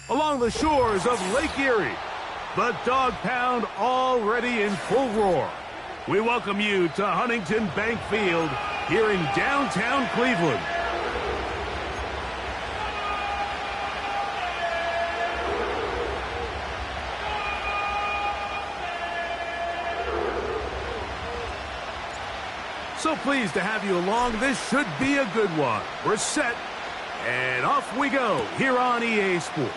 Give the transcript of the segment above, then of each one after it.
Along the shores of Lake Erie, the Dog Pound already in full roar. We welcome you to Huntington Bank Field here in downtown Cleveland. So pleased to have you along. This should be a good one. We're set, and off we go here on EA Sports.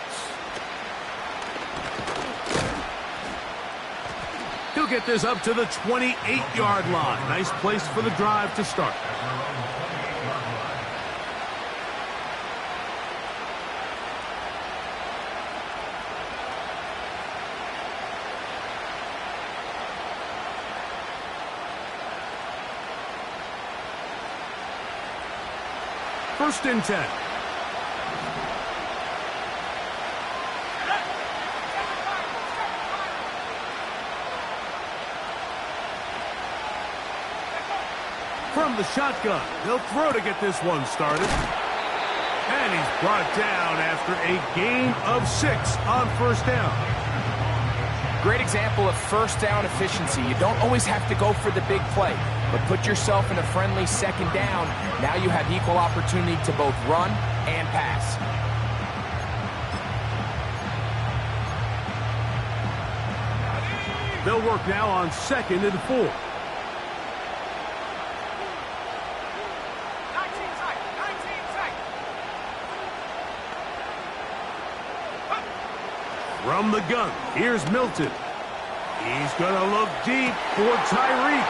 He'll get this up to the 28-yard line. Nice place for the drive to start. First and 10. From the shotgun, they'll throw to get this one started. And he's brought down after a gain of 6 on first down. Great example of first down efficiency. You don't always have to go for the big play, but put yourself in a friendly second down. Now you have equal opportunity to both run and pass. They'll work now on 2nd and 4. From the gun, here's Milton. He's going to look deep for Tyreek.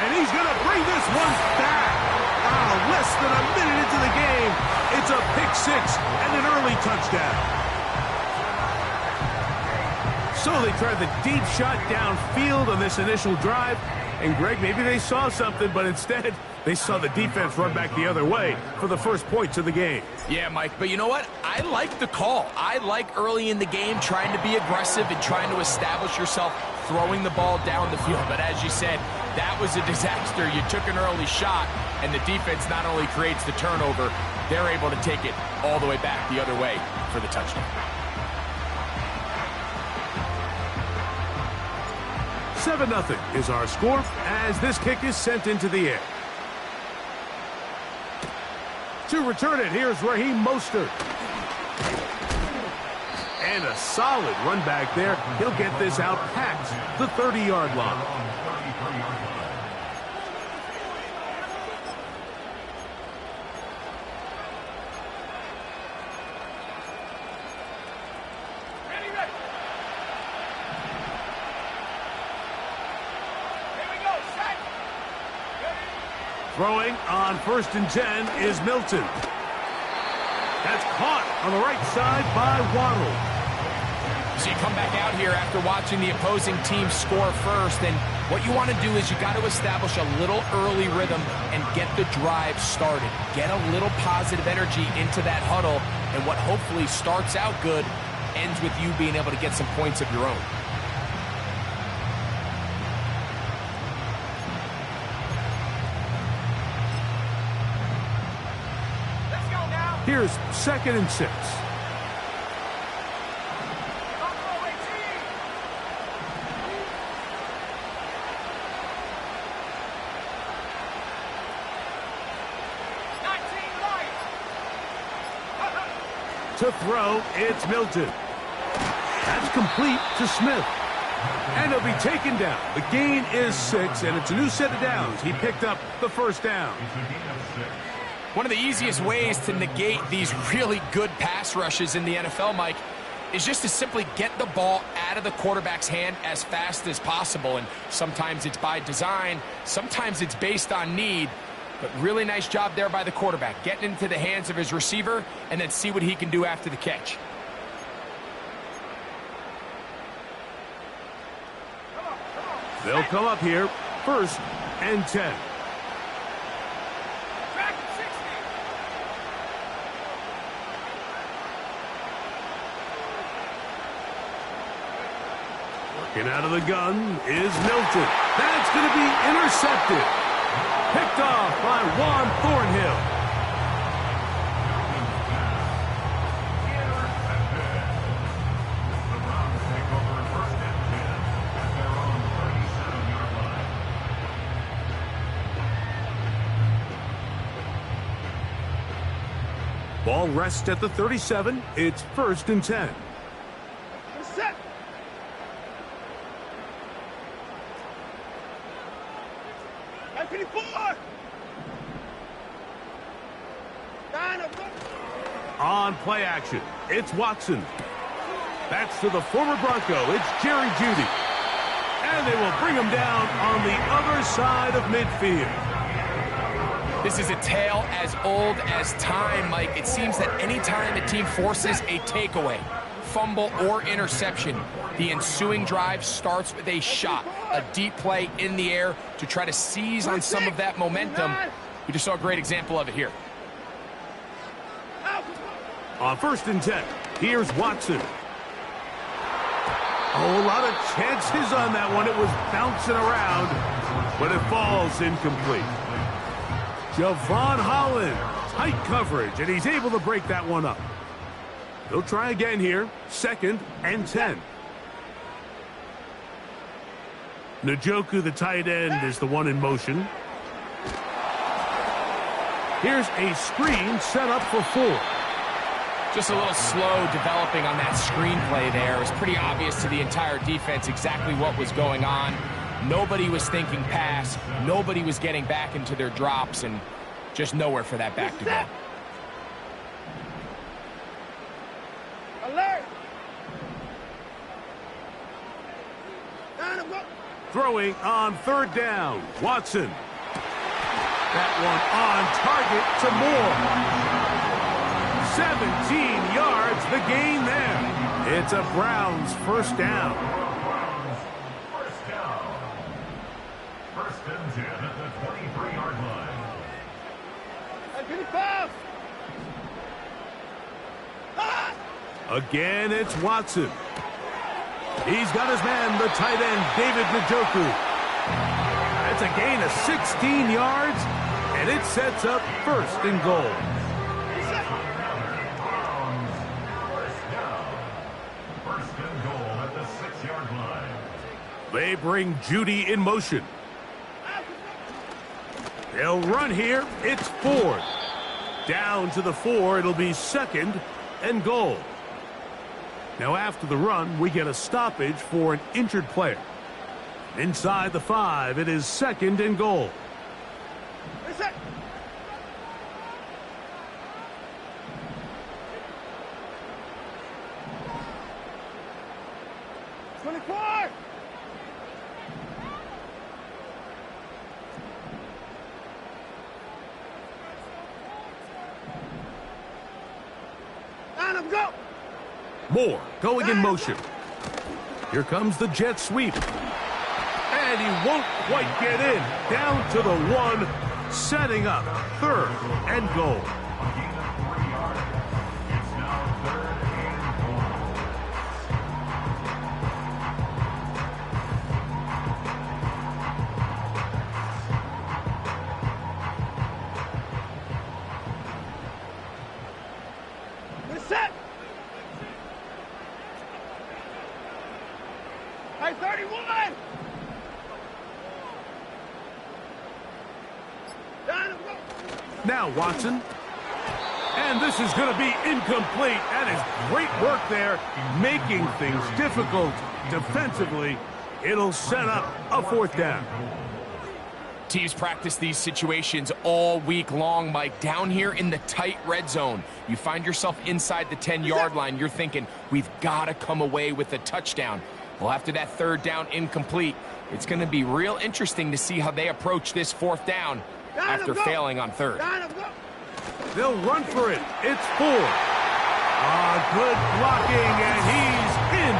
And he's going to bring this one back. Wow, less than a minute into the game. It's a pick-6 and an early touchdown. So they tried the deep shot downfield on this initial drive. And, Greg, maybe they saw something, but instead they saw the defense run back the other way for the first points of the game. Yeah, Mike, but you know what? I like the call. I like early in the game trying to be aggressive and trying to establish yourself throwing the ball down the field. But as you said, that was a disaster. You took an early shot, and the defense not only creates the turnover, they're able to take it all the way back the other way for the touchdown. 7-0 is our score as this kick is sent into the air. To return it, here's Raheem Mostert. And a solid run back there. He'll get this out past the 30-yard line. Throwing on 1st and 10 is Milton. That's caught on the right side by Waddle. So you come back out here after watching the opposing team score first, and what you want to do is you got to establish a little early rhythm and get the drive started. Get a little positive energy into that huddle, and what hopefully starts out good ends with you being able to get some points of your own. Here's 2nd and 6. To throw, it's Milton. That's complete to Smith. And he'll be taken down. The gain is 6, and it's a new set of downs. He picked up the first down. One of the easiest ways to negate these really good pass rushes in the NFL, Mike, is just to simply get the ball out of the quarterback's hand as fast as possible. And sometimes it's by design, sometimes it's based on need. But really nice job there by the quarterback, getting into the hands of his receiver and then see what he can do after the catch. They'll come up here, 1st and 10. Working out of the gun is Milton. That's going to be intercepted. Picked off by Juan Thornhill. Ball rests at the 37. It's 1st and 10. Set. On play action, it's Watson. That's to the former Bronco. It's Jerry Jeudy. And they will bring him down on the other side of midfield. This is a tale as old as time, Mike. It seems that any time a team forces a takeaway, fumble, or interception, the ensuing drive starts with a shot, a deep play in the air to try to seize on some of that momentum. We just saw a great example of it here. On 1st and 10, here's Watson. Oh, a lot of chances on that one. It was bouncing around, but it falls incomplete. Javon Holland, tight coverage, and he's able to break that one up. He'll try again here, 2nd and 10. Njoku, the tight end, is the one in motion. Here's a screen set up for 4. Just a little slow developing on that screenplay there. It was pretty obvious to the entire defense exactly what was going on. Nobody was thinking pass. Nobody was getting back into their drops, and just nowhere for that back to go. Alert! Throwing on 3rd down, Watson. That one on target to Moore. 17 yards, the gain there. It's a Browns 1st down. First down. 1st and 10 at the 23-yard line. Again, it's Watson. He's got his man, the tight end, David Njoku. That's a gain of 16 yards, and it sets up 1st and goal. They bring Jeudy in motion. They'll run here. It's Ford. Down to the 4. It'll be 2nd and goal. Now after the run, we get a stoppage for an injured player. Inside the 5, it is 2nd and goal. Moore going in motion. Here comes the jet sweep. And he won't quite get in. Down to the 1, setting up 3rd and goal. Now Watson. And this is going to be incomplete. That is great work there, making things difficult defensively. It'll set up a 4th down. Teams practice these situations all week long, Mike. Down here in the tight red zone, you find yourself inside the 10-yard line. You're thinking, we've got to come away with a touchdown. Well, after that 3rd down incomplete, it's going to be real interesting to see how they approach this 4th down after failing on 3rd. They'll run for it. It's Ford. Good blocking, and he's in.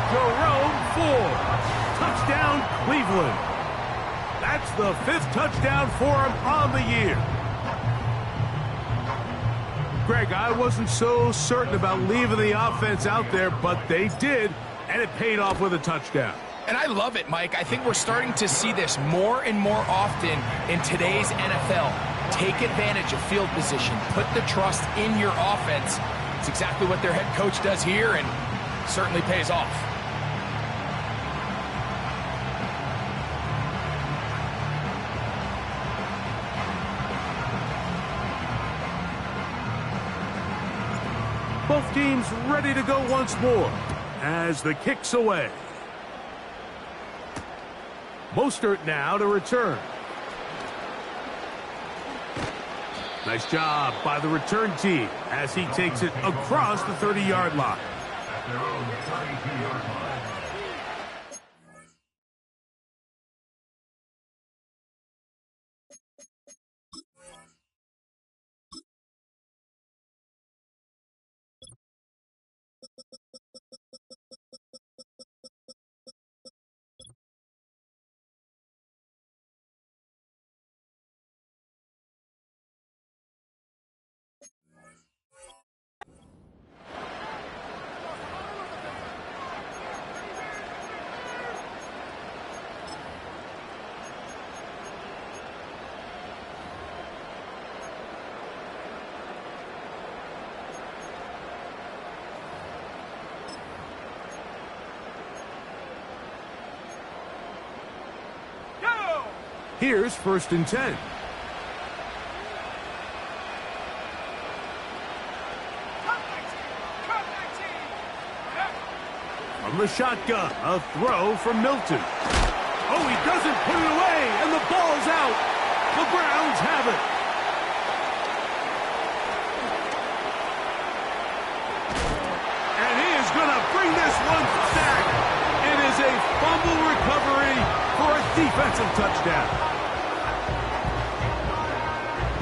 Jerome Ford. touchdown, Cleveland. That's the 5th touchdown for him on the year. Greg, I wasn't so certain about leaving the offense out there, but they did, and it paid off with a touchdown. And I love it, Mike. I think we're starting to see this more and more often in today's NFL. Take advantage of field position. Put the trust in your offense. It's exactly what their head coach does here, and certainly pays off. Both teams ready to go once more as the kick's away. Mostert now to return. Nice job by the return team as he takes it across the 30-yard line. At their own 32-yard line. Here's 1st and 10. From the shotgun, a throw from Milton. Oh, he doesn't put it away, and the ball's out. The Browns have it. And he is going to bring this one back. It is a fumble recovery for a defensive touchdown.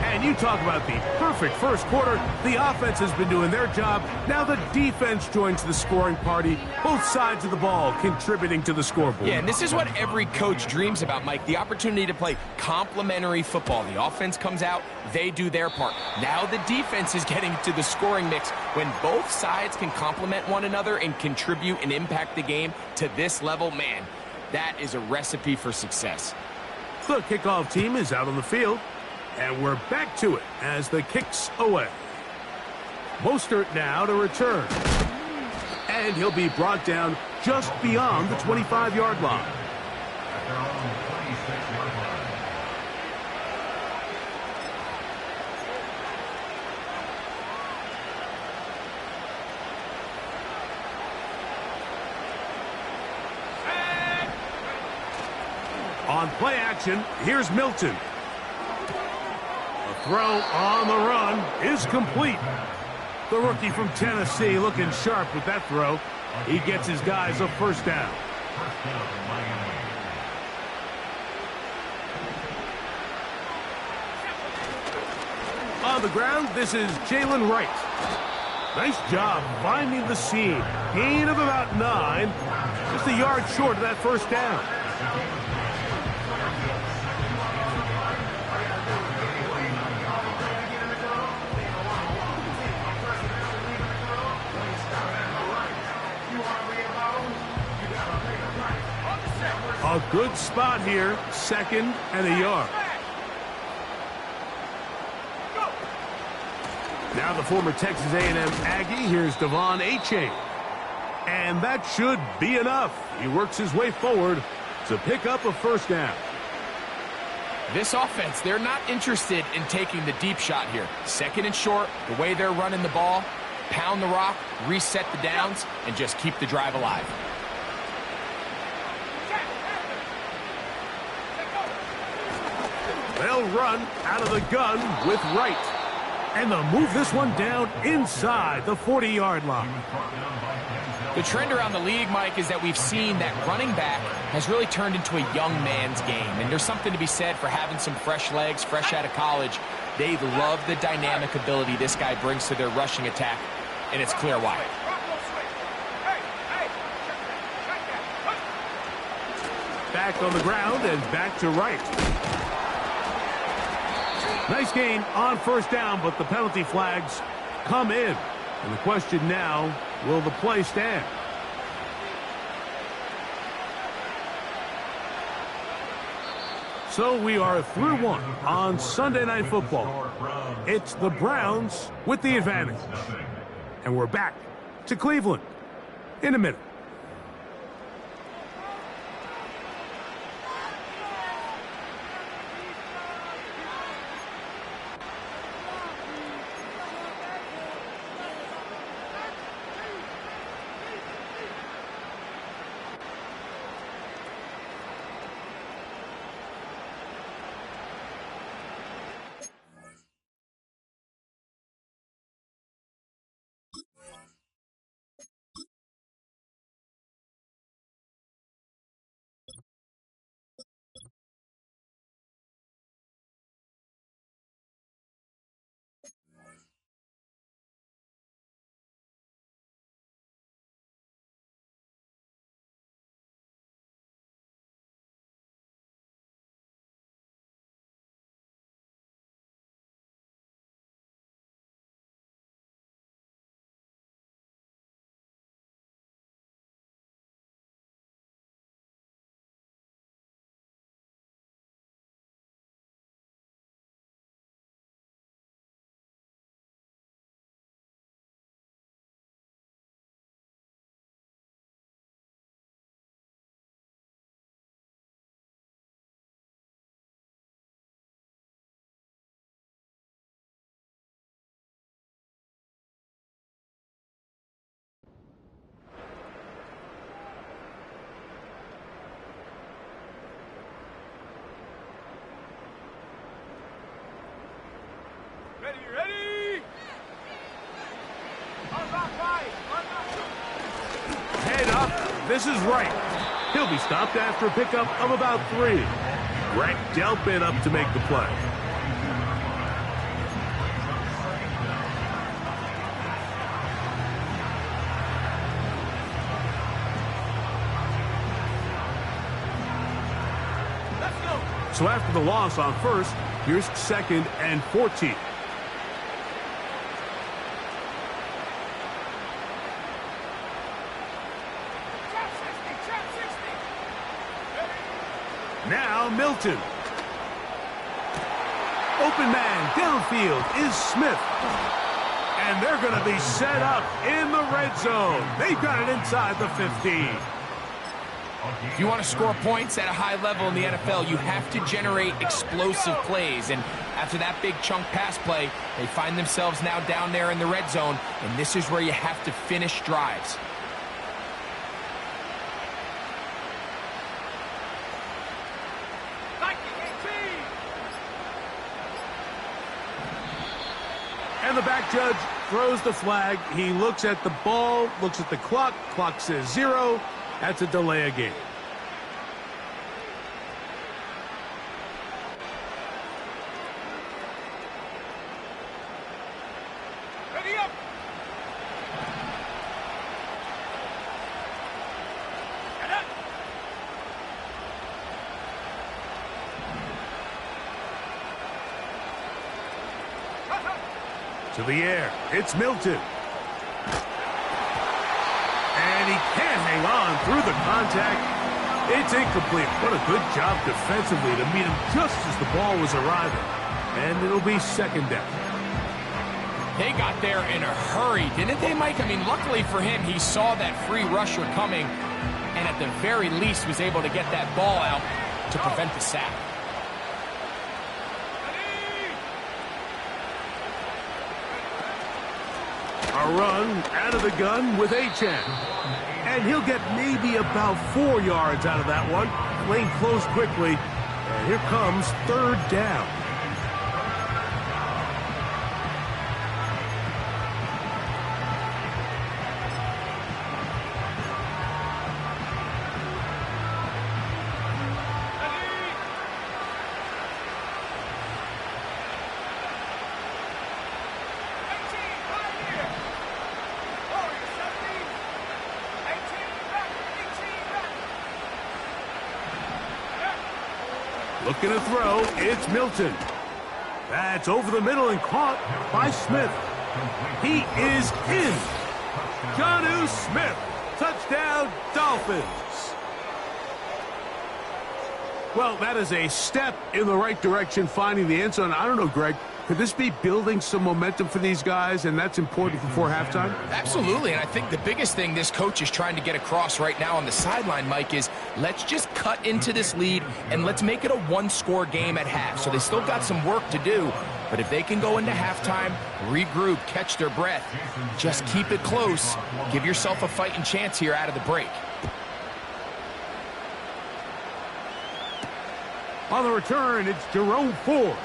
And you talk about the perfect first quarter. The offense has been doing their job. Now the defense joins the scoring party. Both sides of the ball contributing to the scoreboard. Yeah, and this is what every coach dreams about, Mike. The opportunity to play complementary football. The offense comes out, they do their part. Now the defense is getting to the scoring mix. When both sides can complement one another and contribute and impact the game to this level, man, that is a recipe for success. The kickoff team is out on the field. And we're back to it as the kick's away. Mostert now to return. And he'll be brought down just beyond the 25-yard line. At their own 26-yard line. On play action, here's Milton. The throw on the run is complete. The rookie from Tennessee looking sharp with that throw. He gets his guys a first down. First down, Miami. On the ground, this is Jalen Wright. Nice job finding the seam. Gain of about 9. Just a yard short of that first down. A good spot here, 2nd and a yard. Now the former Texas A&M Aggie, here's Devon Achane. And that should be enough. He works his way forward to pick up a first down. This offense, they're not interested in taking the deep shot here. 2nd and short, the way they're running the ball, pound the rock, reset the downs, and just keep the drive alive. They'll run out of the gun with Wright. And they'll move this one down inside the 40-yard line. The trend around the league, Mike, is that we've seen that running back has really turned into a young man's game. And there's something to be said for having some fresh legs, fresh out of college. They love the dynamic ability this guy brings to their rushing attack, and it's clear why. back on the ground and back to right. Nice gain on first down, but the penalty flags come in. And the question now, will the play stand? So we are through one on Sunday Night Football. It's the Browns with the advantage. And we're back to Cleveland in a minute. Ready! Head up. This is right. He'll be stopped after a pickup of about 3. Greg Dolphin up to make the play. Let's go! So after the loss on first, here's 2nd and 14. Now Milton. Open man downfield is Smith. And they're going to be set up in the red zone. They've got it inside the 15. If you want to score points at a high level in the NFL, you have to generate explosive plays. And after that big chunk pass play, they find themselves now down there in the red zone. And this is where you have to finish drives. And the back judge throws the flag. He looks at the ball, looks at the clock. Clock says 0. That's a delay of game. Ready up! And up! To the air, it's Milton. And he can't hang on through the contact. It's incomplete. What a good job defensively to meet him just as the ball was arriving. And it'll be 2nd down. They got there in a hurry, didn't they, Mike? I mean, luckily for him, he saw that free rusher coming and at the very least was able to get that ball out to prevent the sack. A run out of the gun with Achane. And he'll get maybe about 4 yards out of that one. Lane closed quickly. And here comes 3rd down. Looking to throw, it's Milton. That's over the middle and caught by Smith. He is in. Jonnu Smith, touchdown Dolphins. Well, that is a step in the right direction, finding the end zone. I don't know, Greg, could this be building some momentum for these guys, and that's important before halftime? Absolutely, and I think the biggest thing this coach is trying to get across right now on the sideline, Mike, is let's just cut into this lead and let's make it a one-score game at half. So they still got some work to do, but if they can go into halftime, regroup, catch their breath, just keep it close, give yourself a fighting chance here out of the break. On the return, it's Jerome Ford.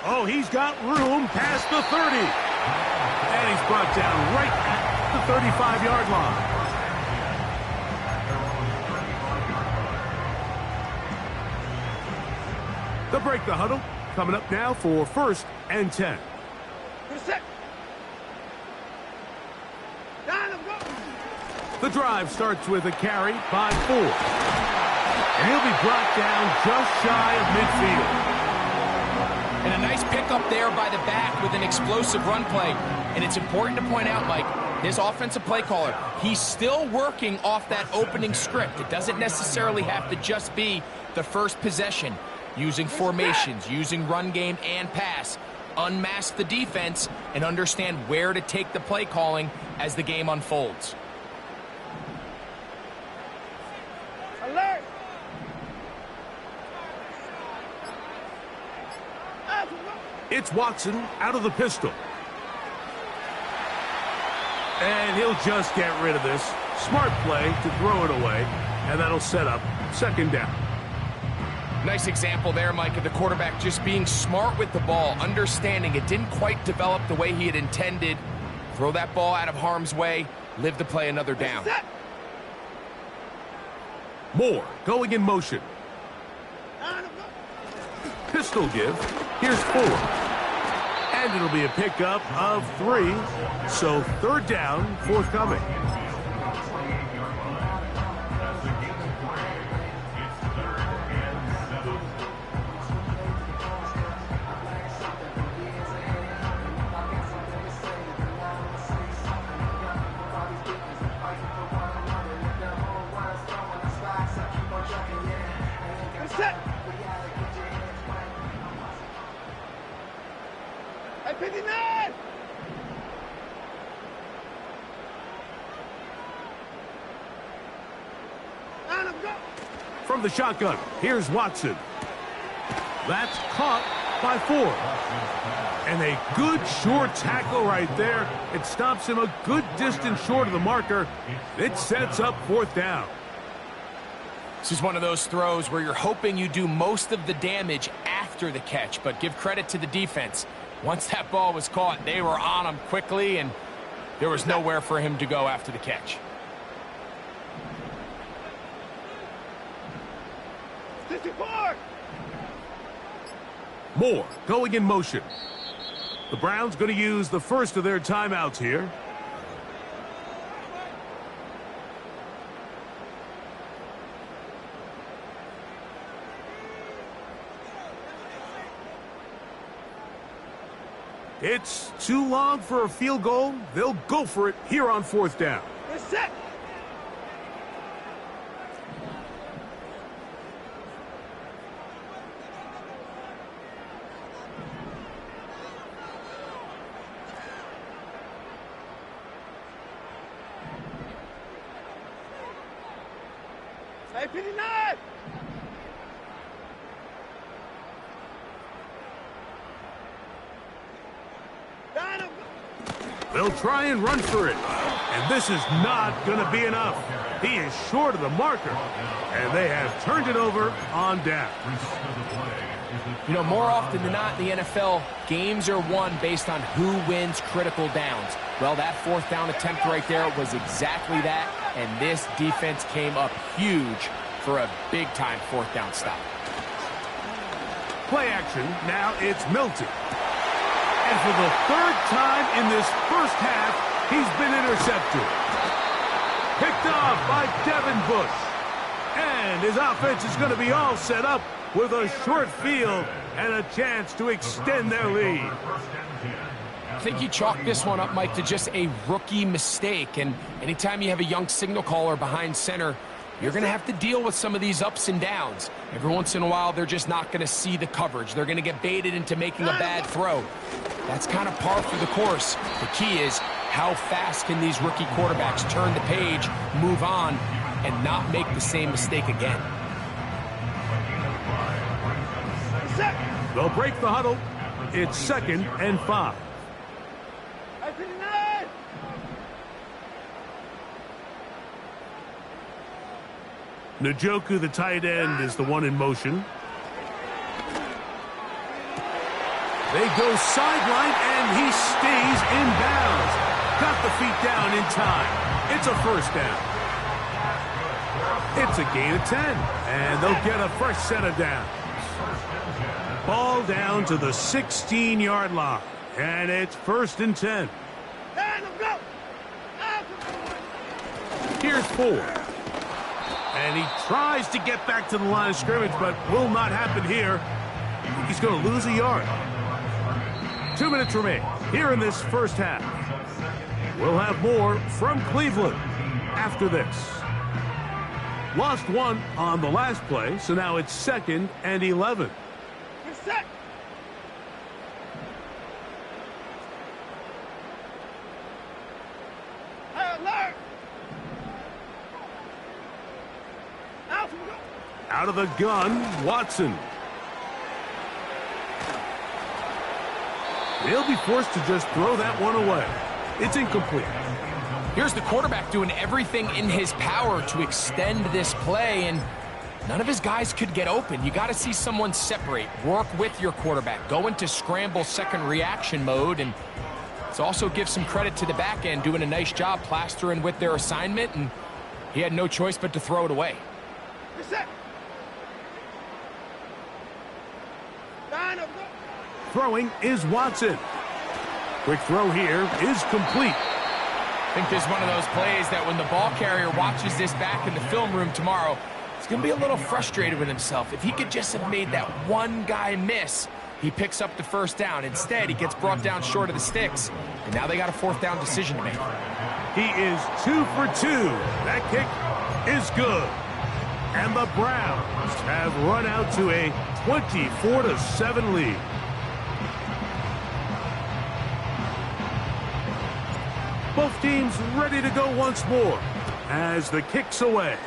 Oh, he's got room past the 30. And he's brought down right at the 35-yard line. They'll break the huddle. Coming up now for 1st and 10. The drive starts with a carry by Ford. And he'll be brought down just shy of midfield. And a nice pickup there by the back with an explosive run play. And it's important to point out, Mike, this offensive play caller, he's still working off that opening script. It doesn't necessarily have to just be the first possession. Using formations, using run game and pass. Unmask the defense and understand where to take the play calling as the game unfolds. Alert! It's Watson out of the pistol. And he'll just get rid of this. Smart play to throw it away. And that'll set up 2nd down. Nice example there, Mike, of the quarterback just being smart with the ball, understanding it didn't quite develop the way he had intended. Throw that ball out of harm's way, live to play another down. Moore going in motion. Pistol give. Here's 4. And it'll be a pickup of 3. So 3rd down, forthcoming. From the shotgun, here's Watson. That's caught by Ford. And a good short tackle right there. It stops him a good distance short of the marker. It sets up 4th down. This is one of those throws where you're hoping you do most of the damage after the catch, but give credit to the defense. Once that ball was caught, they were on him quickly, and there was nowhere for him to go after the catch. Moore going in motion. The Browns going to use the first of their timeouts here. It's too long for a field goal. They'll go for it here on 4th down. They're set. They'll try and run for it. And this is not going to be enough. He is short of the marker. And they have turned it over on down. You know, more often than not in the NFL, games are won based on who wins critical downs. Well, that 4th down attempt right there was exactly that. And this defense came up huge for a big-time 4th down stop. Play action. Now it's Milton. And for the 3rd time in this first half, he's been intercepted. Picked off by Devin Bush. And his offense is going to be all set up with a short field and a chance to extend their lead. I think you chalk this one up, Mike, to just a rookie mistake. And anytime you have a young signal caller behind center, you're going to have to deal with some of these ups and downs. Every once in a while, they're just not going to see the coverage. They're going to get baited into making a bad throw. That's kind of par for the course. The key is, how fast can these rookie quarterbacks turn the page, move on, and not make the same mistake again? They'll break the huddle. It's 2nd and 5. Njoku, the tight end, is the one in motion. They go sideline, and he stays in bounds. Got the feet down in time. It's a first down. It's a gain of 10, and they'll get a fresh set of downs. Ball down to the 16-yard line, and it's 1st and 10. Here's 4. And he tries to get back to the line of scrimmage, but will not happen here. He's going to lose a yard. 2 minutes remain here in this first half. We'll have more from Cleveland after this. Lost one on the last play, so now it's 2nd and 11. You're set. Alert. Out of the gun, Watson. He'll be forced to just throw that one away. It's incomplete. Here's the quarterback doing everything in his power to extend this play, and none of his guys could get open. You got to see someone separate, work with your quarterback, go into scramble second reaction mode, and let's also give some credit to the back end doing a nice job plastering with their assignment, and he had no choice but to throw it away. You're set. Throwing is Watson. Quick throw here is complete. I think there's one of those plays that when the ball carrier watches this back in the film room tomorrow, he's going to be a little frustrated with himself. If he could just have made that one guy miss, he picks up the first down. Instead, he gets brought down short of the sticks, and now they got a 4th down decision to make. He is 2 for 2. That kick is good. And the Browns have run out to a 24-7 lead. Both teams ready to go once more as the kick's away.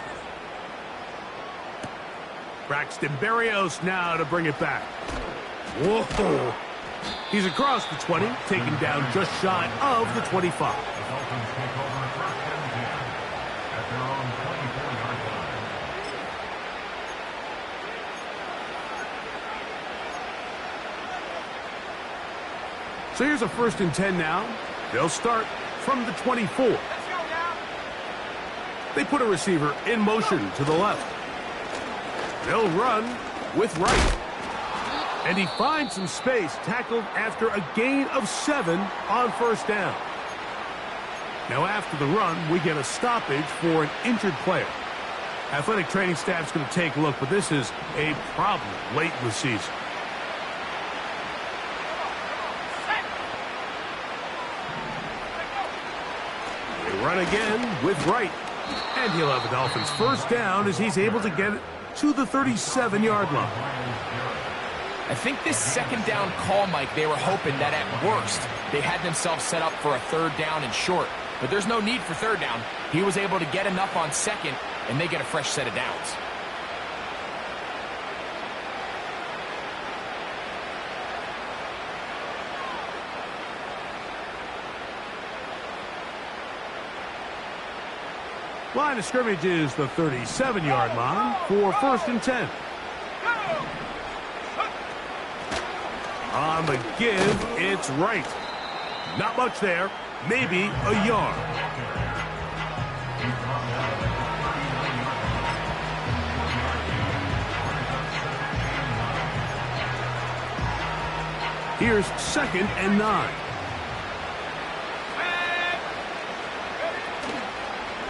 Braxton Berrios now to bring it back. Whoa. He's across the 20, taken down just shy of the 25. The Dolphins take over 1st and 10 at their own 24-yard line. So here's a 1st and 10 now. They'll start from the 24. They put a receiver in motion to the left. They'll run with right. And he finds some space, tackled after a gain of 7 on 1st down. Now after the run, we get a stoppage for an injured player. Athletic training staff's going to take a look, but this is a problem late in the season. They run again with right. And he'll have the Dolphins' 1st down as he's able to get it to the 37-yard line. I think this 2nd down call, Mike, they were hoping that at worst they had themselves set up for a 3rd down and short. But there's no need for 3rd down. He was able to get enough on 2nd, and they get a fresh set of downs. Line of scrimmage is the 37-yard line for 1st and 10. On the give, it's right. Not much there. Maybe a yard. Here's 2nd and 9.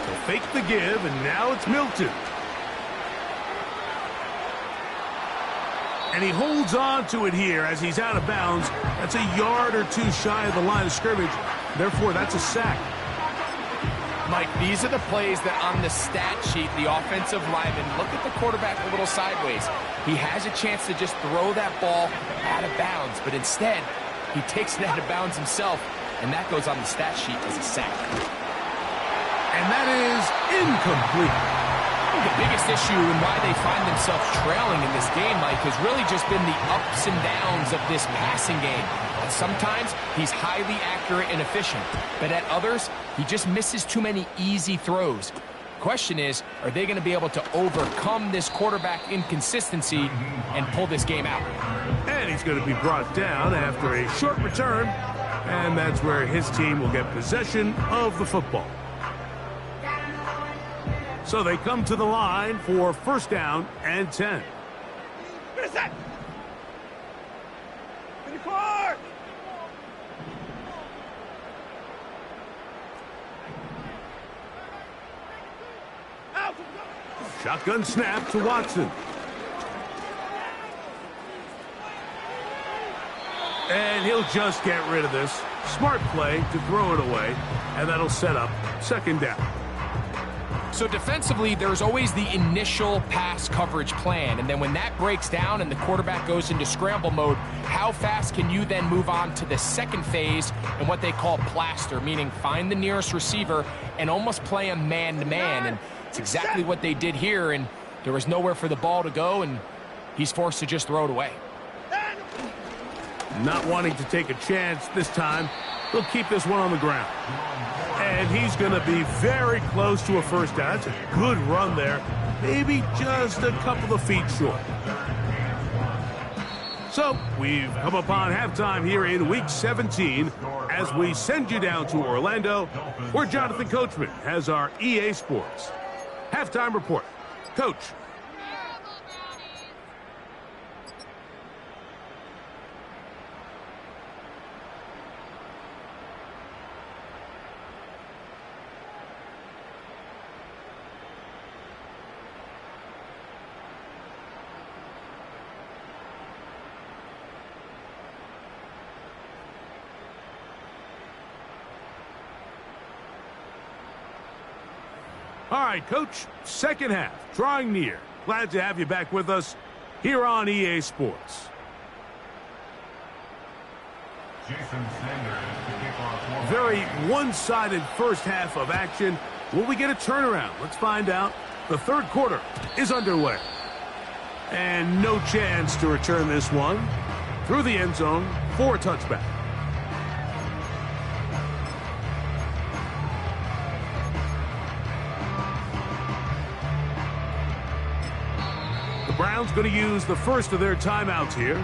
They'll fake the give, and now it's Milton. And he holds on to it here as he's out of bounds. That's a yard or two shy of the line of scrimmage. Therefore, that's a sack. Mike, these are the plays that on the stat sheet, the offensive lineman, look at the quarterback a little sideways. He has a chance to just throw that ball out of bounds, but instead, he takes it out of bounds himself, and that goes on the stat sheet as a sack. And that is incomplete. The biggest issue and why they find themselves trailing in this game, Mike, has really just been the ups and downs of this passing game. And sometimes he's highly accurate and efficient, but at others, he just misses too many easy throws. Question is, are they going to be able to overcome this quarterback inconsistency and pull this game out? And he's going to be brought down after a short return, and that's where his team will get possession of the football. So they come to the line for first down and 10. Reset. 24. Out. Shotgun snap to Watson. And he'll just get rid of this. Smart play to throw it away, and that'll set up second down. So defensively, there's always the initial pass coverage plan, and then when that breaks down and the quarterback goes into scramble mode, how fast can you then move on to the second phase and what they call plaster, meaning find the nearest receiver and almost play a man-to-man, and it's exactly what they did here, and there was nowhere for the ball to go, and he's forced to just throw it away. Not wanting to take a chance this time, they'll keep this one on the ground. And he's going to be very close to a first down. That's a good run there. Maybe just a couple of feet short. So we've come upon halftime here in Week 17 as we send you down to Orlando, where Jonathan Coachman has our EA Sports halftime report. Coach. All right, Coach, second half, drawing near. Glad to have you back with us here on EA Sports. Very one-sided first half of action. Will we get a turnaround? Let's find out. The third quarter is underway. And no chance to return this one through the end zone for a touchback. Browns going to use the first of their timeouts here.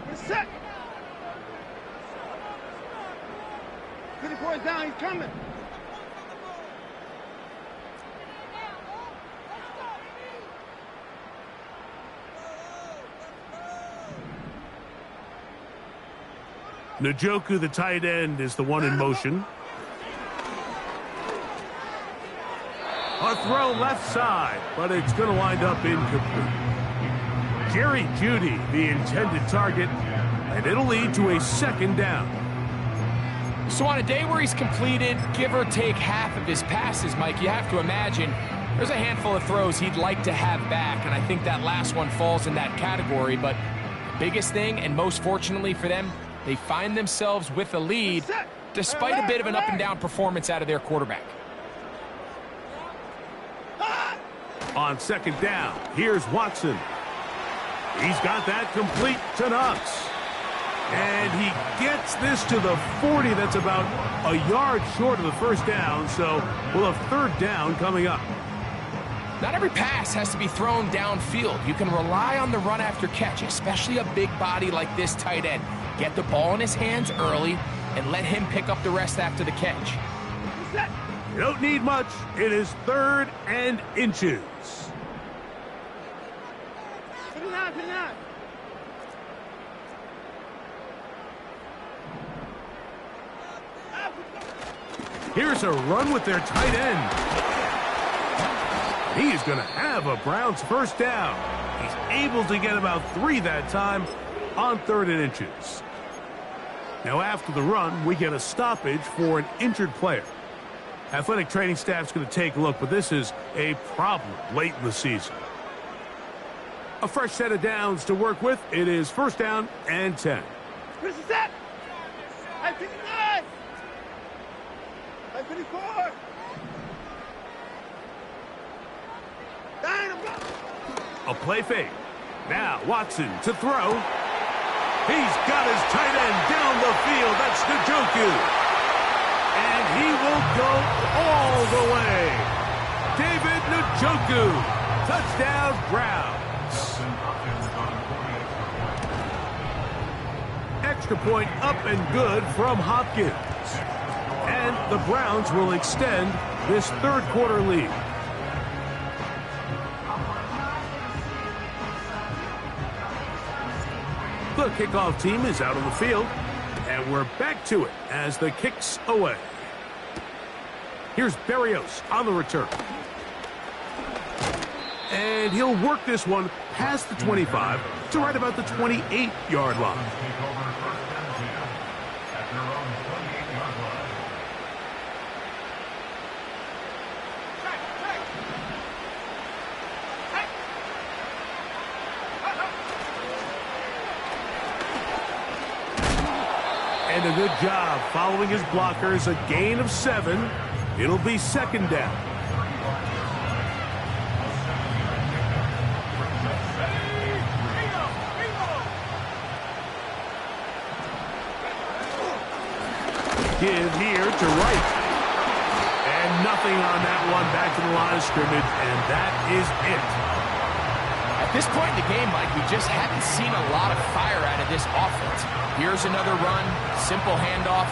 Reset. 24 is down. He's coming. Njoku, the tight end, is the one in motion. A throw left side, but it's going to wind up incomplete. Jerry Jeudy, the intended target, and it'll lead to a second down. So on a day where he's completed, give or take half of his passes, Mike, you have to imagine there's a handful of throws he'd like to have back, and I think that last one falls in that category. But the biggest thing, and most fortunately for them, they find themselves with a lead despite a bit of an up-and-down performance out of their quarterback. On second down, here's Watson. He's got that complete to Knox. And he gets this to the 40. That's about a yard short of the first down, so we'll have third down coming up. Not every pass has to be thrown downfield. You can rely on the run after catch, especially a big body like this tight end. Get the ball in his hands early and let him pick up the rest after the catch. You don't need much. It is third and inches. 59. Here's a run with their tight end. He's going to have a Browns first down. He's able to get about 3 that time on 3rd and inches. Now after the run, we get a stoppage for an injured player. Athletic training staff's going to take a look, but this is a problem late in the season. A fresh set of downs to work with. It is 1st down and 10. Where's the set? I'm 59. I'm 54. A play fake. Now Watson to throw. He's got his tight end down the field. That's Njoku. And he will go all the way. David Njoku. Touchdown, Browns. Extra point up and good from Hopkins. And the Browns will extend this 3rd quarter lead. The kickoff team is out on the field, and we're back to it as the kick's away. Here's Berrios on the return. And he'll work this one past the 25 to right about the 28-yard line. And a good job following his blockers. A gain of 7. It'll be 2nd down. Give here to Wright. And nothing on that one back to the line of scrimmage, and that is it. At this point in the game, Mike, we just haven't seen a lot of fire out of this offense. Here's another run, simple handoff,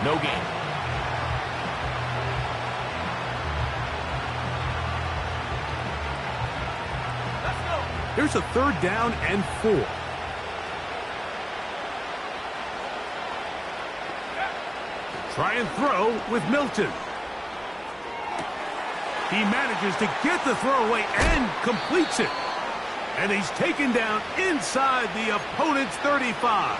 no gain. Here's a 3rd down and 4. Try and throw with Milton. He manages to get the throw away and completes it. And he's taken down inside the opponent's 35.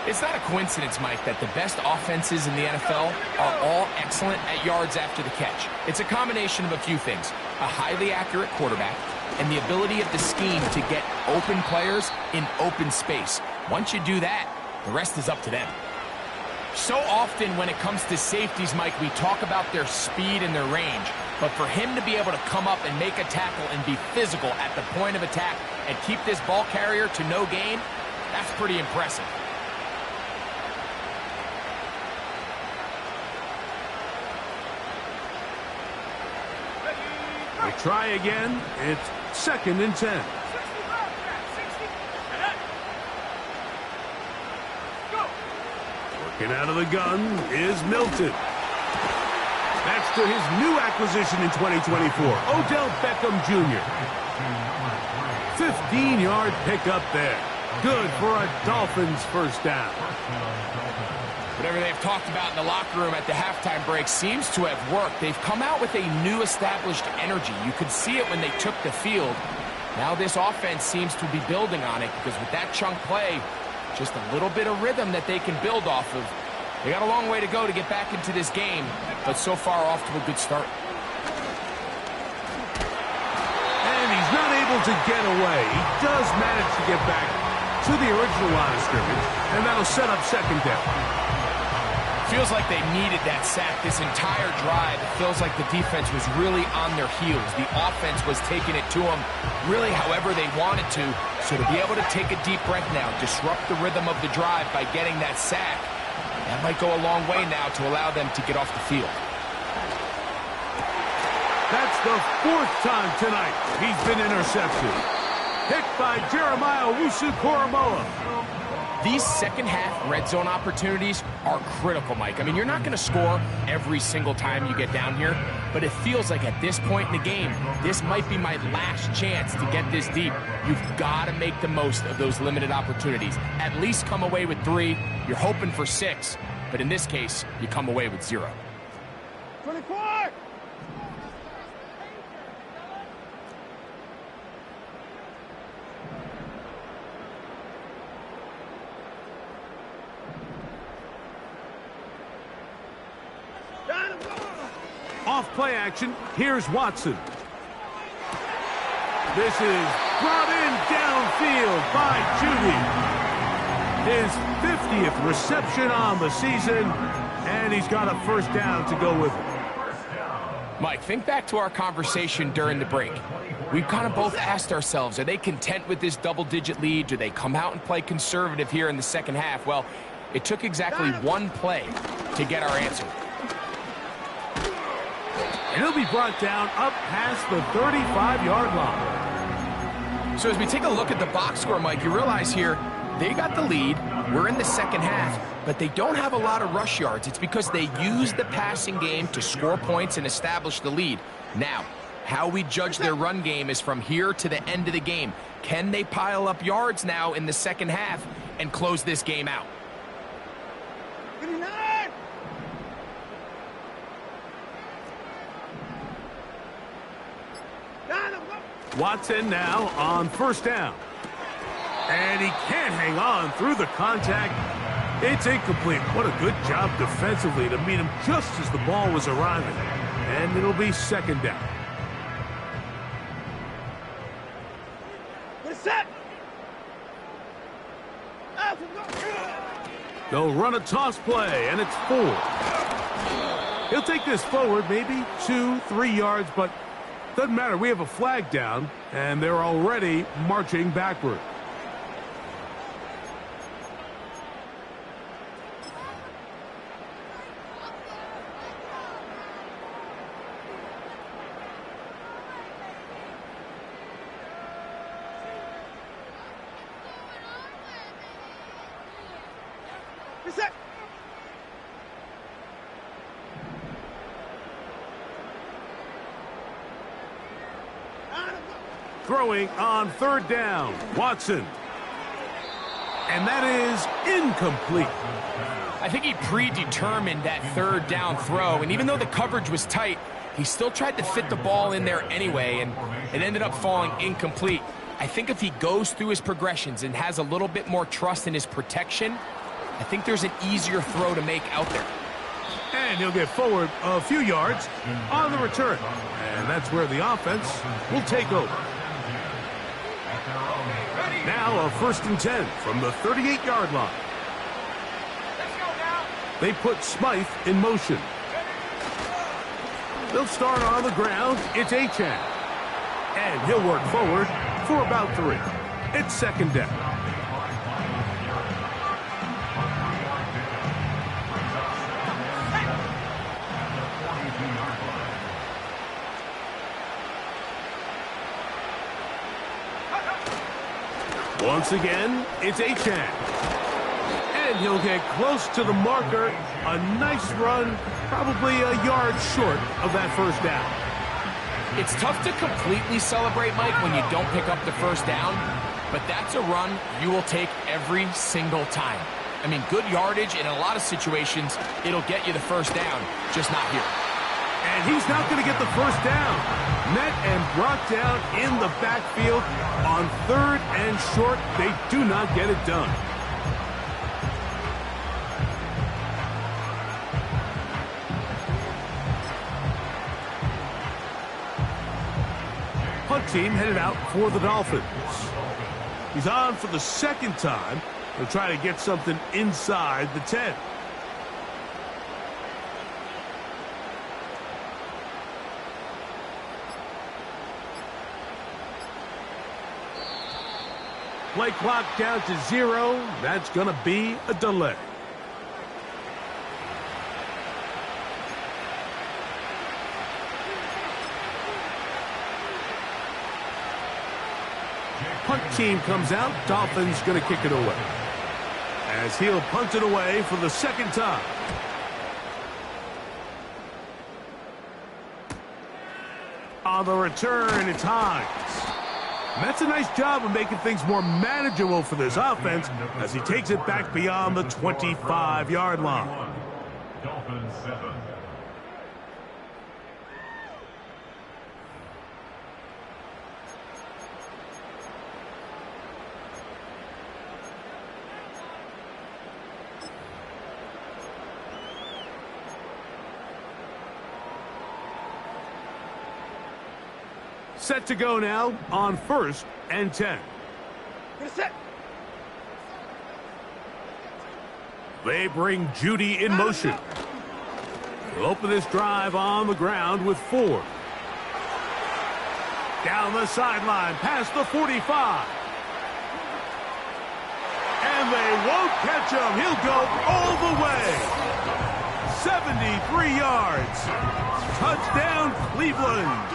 It's not a coincidence, Mike, that the best offenses in the NFL are all excellent at yards after the catch. It's a combination of a few things. A highly accurate quarterback and the ability of the scheme to get open players in open space. Once you do that, the rest is up to them. So often when it comes to safeties, Mike, we talk about their speed and their range. But for him to be able to come up and make a tackle and be physical at the point of attack and keep this ball carrier to no gain, that's pretty impressive. They try again. It's 2nd and 10. Working out of the gun is Milton. That's to his new acquisition in 2024, Odell Beckham Jr. 15-yard pickup there. Good for a Dolphins first down. Whatever they've talked about in the locker room at the halftime break seems to have worked. They've come out with a new established energy. You could see it when they took the field. Now this offense seems to be building on it because with that chunk play, just a little bit of rhythm that they can build off of. They got a long way to go to get back into this game, but so far off to a good start. And he's not able to get away. He does manage to get back to the original line of scrimmage, and that'll set up 2nd down. Feels like they needed that sack this entire drive. It feels like the defense was really on their heels. The offense was taking it to them really however they wanted to. So to be able to take a deep breath now, disrupt the rhythm of the drive by getting that sack, that might go a long way now to allow them to get off the field. That's the 4th time tonight he's been intercepted. Picked by Jeremiah Owusu-Koramoah. These second-half red zone opportunities are critical, Mike. I mean, you're not going to score every single time you get down here, but it feels like at this point in the game, this might be my last chance to get this deep. You've got to make the most of those limited opportunities. At least come away with 3. You're hoping for 6. But in this case, you come away with 0. 24! Off play action, here's Watson. This is brought in downfield by Judy. His 50th reception on the season, and he's got a first down to go with it. Mike, think back to our conversation during the break. We've kind of both asked ourselves, are they content with this double-digit lead? Do they come out and play conservative here in the second half? Well, it took exactly one play to get our answer. And he'll be brought down up past the 35-yard line. So as we take a look at the box score, Mike, you realize here, they got the lead. We're in the second half, but they don't have a lot of rush yards. It's because they use the passing game to score points and establish the lead. Now, how we judge their run game is from here to the end of the game. Can they pile up yards now in the second half and close this game out? 59! Watson now on first down. And he can't hang on through the contact. It's incomplete. What a good job defensively to meet him just as the ball was arriving. And it'll be second down. Get set! They'll run a toss play, and it's 4. He'll take this forward maybe 2-3 yards, but doesn't matter. We have a flag down, and they're already marching backward. Get set! Throwing on third down, Watson. And that is incomplete. I think he predetermined that third down throw, and even though the coverage was tight, he still tried to fit the ball in there anyway, and it ended up falling incomplete. I think if he goes through his progressions and has a little bit more trust in his protection, I think there's an easier throw to make out there. And he'll get forward a few yards on the return. And that's where the offense will take over. Now a 1st and 10 from the 38-yard line. They put Smythe in motion. They'll start on the ground. It's Achane. And he'll work forward for about 3. It's second down. Once again, it's Achane. And he'll get close to the marker. A nice run, probably a yard short of that first down. It's tough to completely celebrate, Mike, when you don't pick up the first down, but that's a run you will take every single time. I mean, good yardage, and in a lot of situations, it'll get you the first down, just not here. And he's not going to get the first down. Met and brought down in the backfield on 3rd and short. They do not get it done. Punt team headed out for the Dolphins. He's on for the second time. They'll try to get something inside the 10. Play clock down to 0. That's going to be a delay. Punt team comes out. Dolphins going to kick it away. As he'll punt it away for the second time. On the return, it's Hines. And that's a nice job of making things more manageable for this offense as he takes it back beyond the 25-yard line. Dolphin 7. Set to go now on 1st and 10. Get set. They bring Judy in motion. He'll open this drive on the ground with 4. Down the sideline, past the 45. And they won't catch him. He'll go all the way. 73 yards. Touchdown, Cleveland.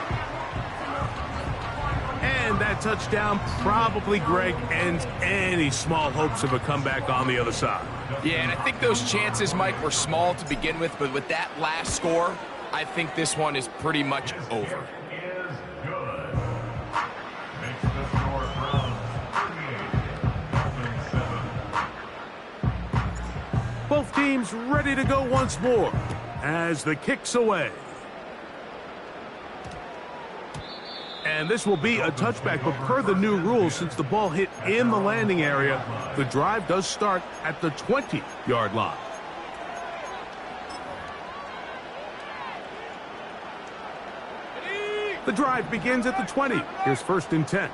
And that touchdown probably, Greg, ends any small hopes of a comeback on the other side. Yeah, and I think those chances, Mike, were small to begin with, but with that last score, I think this one is pretty much over. Is good. Makes the score from 38. Dolphin 7. Both teams ready to go once more as the kick's away. And this will be a touchback, but per the new rules, since the ball hit in the landing area, the drive does start at the 20-yard line. The drive begins at the 20. Here's 1st and 10.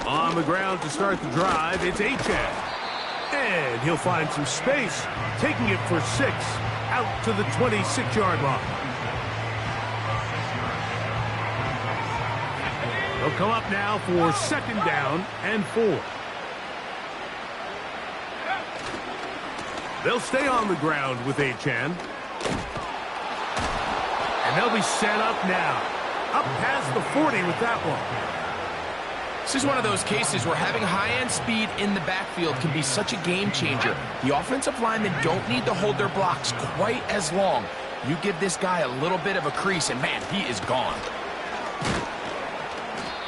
On the ground to start the drive, it's Achane. And he'll find some space, taking it for 6 out to the 26-yard line. They'll come up now for 2nd down and 4. They'll stay on the ground with Achane. And they'll be set up now. Up past the 40 with that one. This is one of those cases where having high-end speed in the backfield can be such a game changer. The offensive linemen don't need to hold their blocks quite as long. You give this guy a little bit of a crease, and man, he is gone.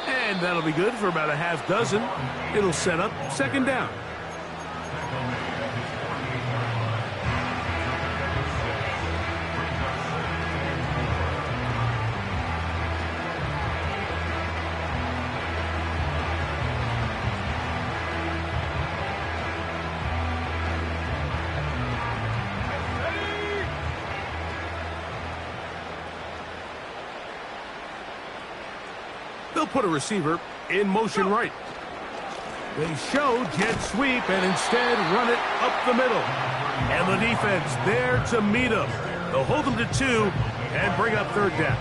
And that'll be good for about a half dozen. It'll set up 2nd down. They'll put a receiver in motion right. They show jet sweep and instead run it up the middle. And the defense there to meet them. They'll hold them to 2 and bring up 3rd down.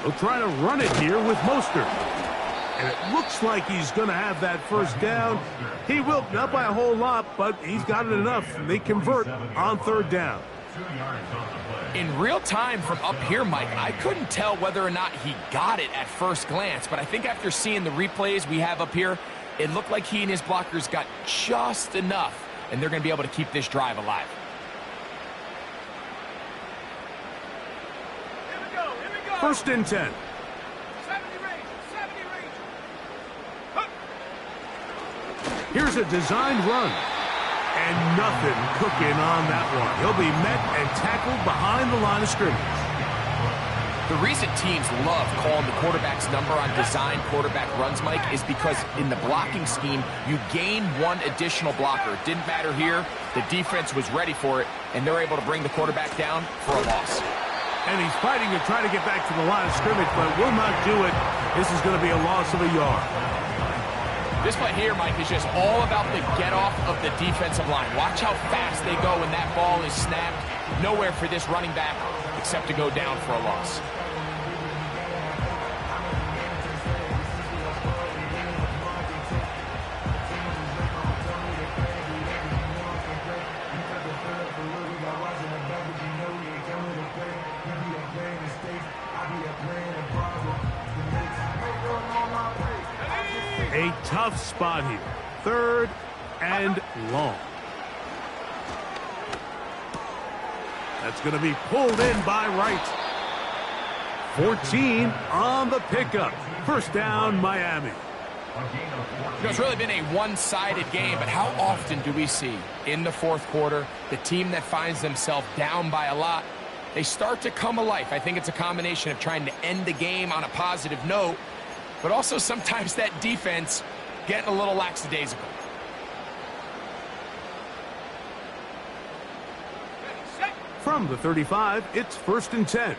They'll try to run it here with Mostert. And it looks like he's going to have that 1st down. He will, not by a whole lot, but he's got it enough. They convert on 3rd down. In real time from up here, Mike, I couldn't tell whether or not he got it at first glance, but I think after seeing the replays we have up here, it looked like he and his blockers got just enough, and they're going to be able to keep this drive alive. First and 10. 70 range. 70 range. Huh. Here's a designed run. And nothing cooking on that one. He'll be met and tackled behind the line of scrimmage. The reason teams love calling the quarterback's number on designed quarterback runs, Mike, is because in the blocking scheme, you gain one additional blocker. It didn't matter here. The defense was ready for it, and they're able to bring the quarterback down for a loss. And he's fighting to try to get back to the line of scrimmage, but will not do it. This is going to be a loss of a yard. This play here, Mike, is just all about the get-off of the defensive line. Watch how fast they go when that ball is snapped. Nowhere for this running back except to go down for a loss. I'll be that A tough spot here. 3rd and long. That's going to be pulled in by Wright. 14 on the pickup. First down, Miami. It's really been a one-sided game, but how often do we see in the fourth quarter the team that finds themselves down by a lot, they start to come alive? I think it's a combination of trying to end the game on a positive note, but also sometimes that defense getting a little lackadaisical. From the 35, it's 1st and 10.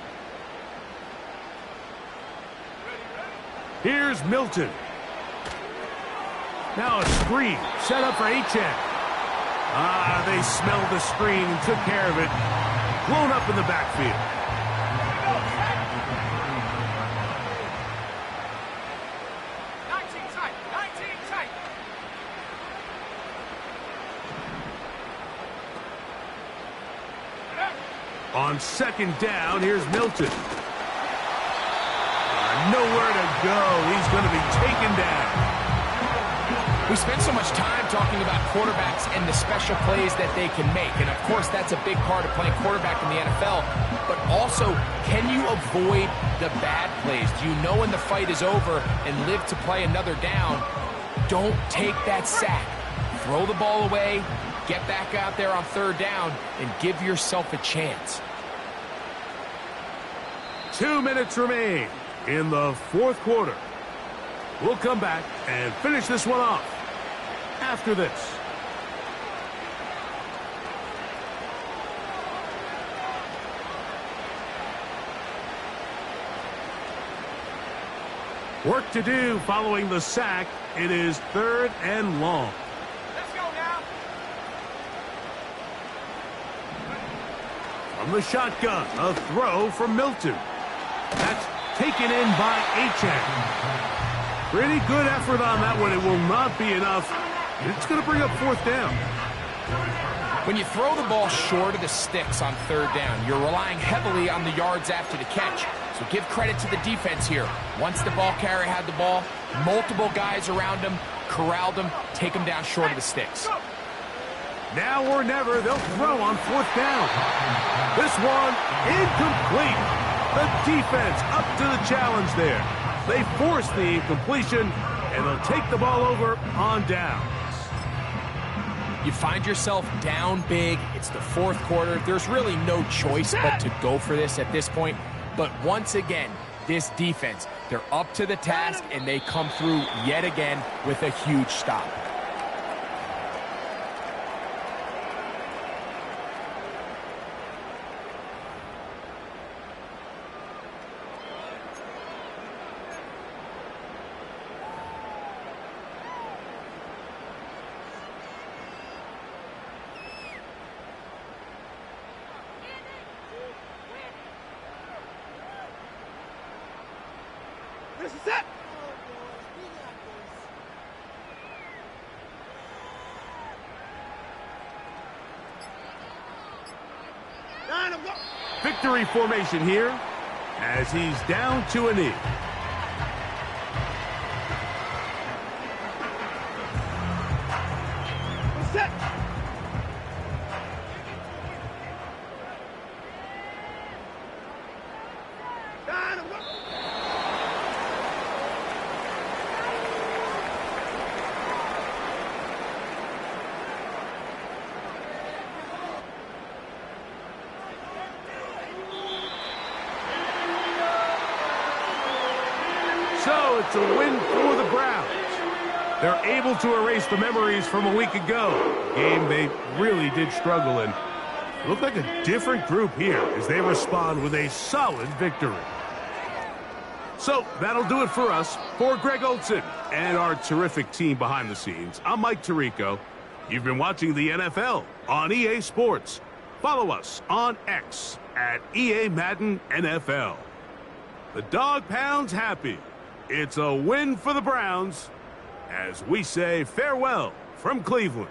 Here's Milton. Now a screen set up for Achane. They smelled the screen and took care of it. Blown up in the backfield. On 2nd down, here's Milton. Nowhere to go. He's going to be taken down. We spend so much time talking about quarterbacks and the special plays that they can make. And, of course, that's a big part of playing quarterback in the NFL. But also, can you avoid the bad plays? Do you know when the fight is over and live to play another down? Don't take that sack. Throw the ball away, get back out there on 3rd down, and give yourself a chance. 2 minutes remain in the 4th quarter. We'll come back and finish this one off after this. Work to do following the sack. It is 3rd and long. Let's go now. From the shotgun, a throw from Milton. That's taken in by Achane. Pretty good effort on that one. It will not be enough. It's going to bring up 4th down. When you throw the ball short of the sticks on 3rd down, you're relying heavily on the yards after the catch. So give credit to the defense here. Once the ball carrier had the ball, multiple guys around him, corralled him, take him down short of the sticks. Now or never, they'll throw on 4th down. This one, incomplete. The defense up to the challenge there. They force the incompletion, and they'll take the ball over on downs. You find yourself down big. It's the 4th quarter. There's really no choice but to go for this at this point. But once again, this defense, they're up to the task, and they come through yet again with a huge stop. This is it. Victory formation here as he's down to a knee. Set. So it's a win for the Browns. They're able to erase the memories from a week ago. A game they really did struggle in. Look like a different group here as they respond with a solid victory. So that'll do it for us. For Greg Olson and our terrific team behind the scenes, I'm Mike Tirico. You've been watching the NFL on EA Sports. Follow us on X at EA Madden NFL. The Dog Pound's happy. It's a win for the Browns as we say farewell from Cleveland.